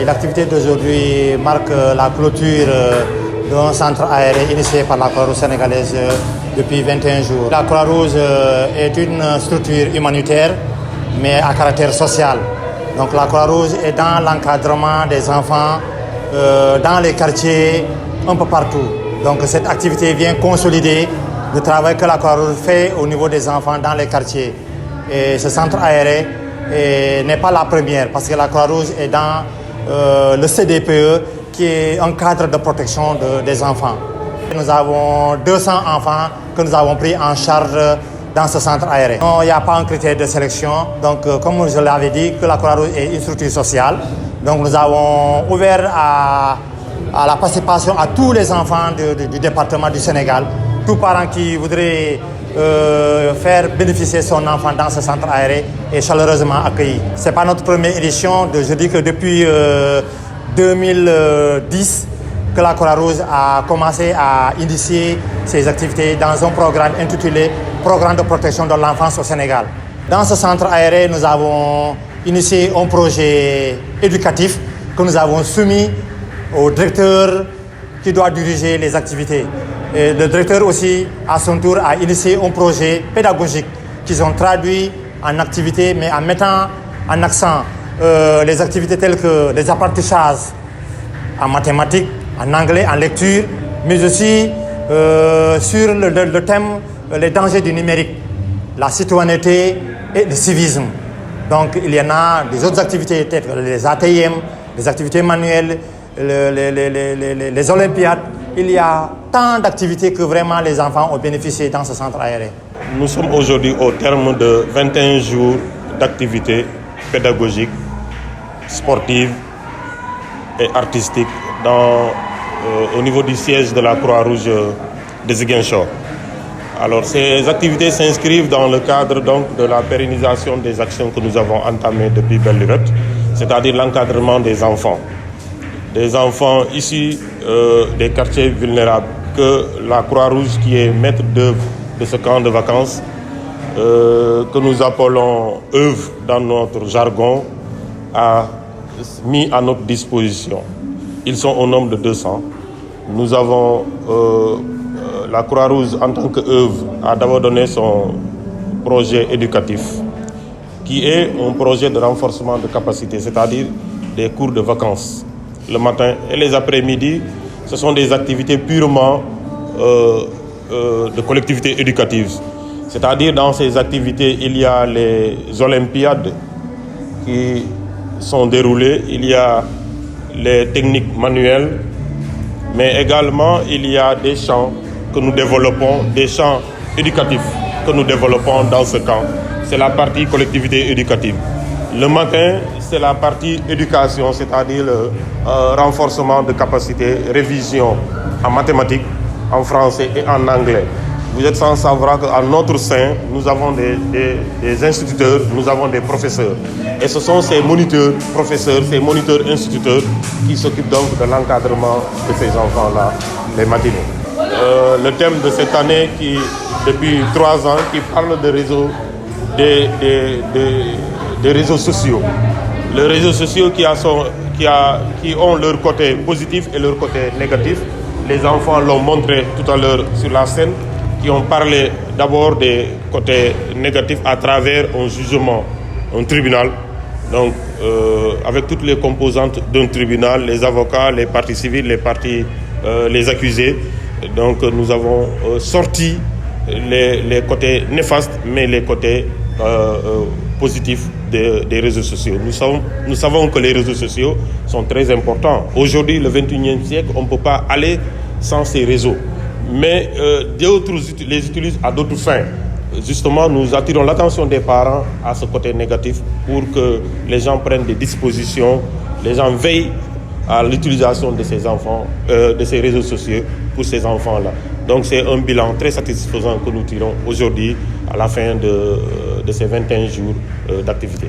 l'activité d'aujourd'hui marque la clôture d'un centre aéré initié par la Croix-Rouge sénégalaise depuis 21 jours. La Croix-Rouge est une structure humanitaire, mais à caractère social. Donc la Croix-Rouge est dans l'encadrement des enfants dans les quartiers, un peu partout. Donc cette activité vient consolider le travail que la Croix-Rouge fait au niveau des enfants dans les quartiers. Et ce centre aéré n'est pas la première, parce que la Croix-Rouge est dans le CDPE, qui est un cadre de protection des enfants. Nous avons 200 enfants que nous avons pris en charge dans ce centre aéré. Non, il n'y a pas un critère de sélection. Donc, comme je l'avais dit, que la Croix-Rouge est une structure sociale. Donc, nous avons ouvert à la participation à tous les enfants du département du Sénégal. Tout parent qui voudrait faire bénéficier son enfant dans ce centre aéré est chaleureusement accueilli. Ce n'est pas notre première édition. Je dis que depuis 2010, que la Croix-Rouge a commencé à initier ses activités dans un programme intitulé « Programme de protection de l'enfance au Sénégal ». Dans ce centre aéré, nous avons initié un projet éducatif que nous avons soumis au directeur qui doit diriger les activités. Et le directeur aussi, à son tour, a initié un projet pédagogique qu'ils ont traduit en activités, mais en mettant en accent les activités telles que les apprentissages en mathématiques, en anglais, en lecture, mais aussi sur le thème les dangers du numérique, la citoyenneté et le civisme. Donc il y en a des autres activités telles que les ATM, les activités manuelles, les Olympiades. Il y a tant d'activités que vraiment les enfants ont bénéficié dans ce centre aéré. Nous sommes aujourd'hui au terme de 21 jours d'activités pédagogiques, sportives et artistiques au niveau du siège de la Croix-Rouge de Ziguinchor. Alors, ces activités s'inscrivent dans le cadre donc, de la pérennisation des actions que nous avons entamées depuis belle lurette, c'est-à-dire l'encadrement des enfants. Des enfants issus des quartiers vulnérables que la Croix-Rouge, qui est maître d'œuvre de ce camp de vacances, que nous appelons œuvre dans notre jargon, a mis à notre disposition. Ils sont au nombre de 200. Nous avons, la Croix-Rouge en tant qu'œuvre a d'abord donné son projet éducatif, qui est un projet de renforcement de capacité, c'est-à-dire des cours de vacances le matin et les après-midi. Ce sont des activités purement de collectivité éducative. C'est-à-dire dans ces activités, il y a les Olympiades qui sont déroulées, il y a les techniques manuelles, mais également il y a des champs que nous développons, des champs éducatifs que nous développons dans ce camp. C'est la partie collectivité éducative. Le matin, c'est la partie éducation, c'est-à-dire le renforcement de capacités, révision en mathématiques, en français et en anglais. Vous êtes sans savoir qu'à notre sein, nous avons des instituteurs, nous avons des professeurs. Et ce sont ces moniteurs, professeurs, ces moniteurs instituteurs qui s'occupent donc de l'encadrement de ces enfants-là, les matinées. Le thème de cette année, qui depuis 3 ans, qui parle de réseaux, des réseaux sociaux. Les réseaux sociaux qui ont leur côté positif et leur côté négatif. Les enfants l'ont montré tout à l'heure sur la scène, qui ont parlé d'abord des côtés négatifs à travers un jugement, un tribunal. Donc, avec toutes les composantes d'un tribunal, les avocats, les parties civiles, les accusés. Donc, nous avons sorti les côtés néfastes, mais les côtés positifs des réseaux sociaux. Nous savons que les réseaux sociaux sont très importants. Aujourd'hui, le 21e siècle, on ne peut pas aller sans ces réseaux. Mais d'autres les utilisent à d'autres fins. Justement, nous attirons l'attention des parents à ce côté négatif pour que les gens prennent des dispositions, les gens veillent à l'utilisation de ces enfants, de ces réseaux sociaux pour ces enfants-là. Donc c'est un bilan très satisfaisant que nous tirons aujourd'hui à la fin de ces 21 jours d'activité.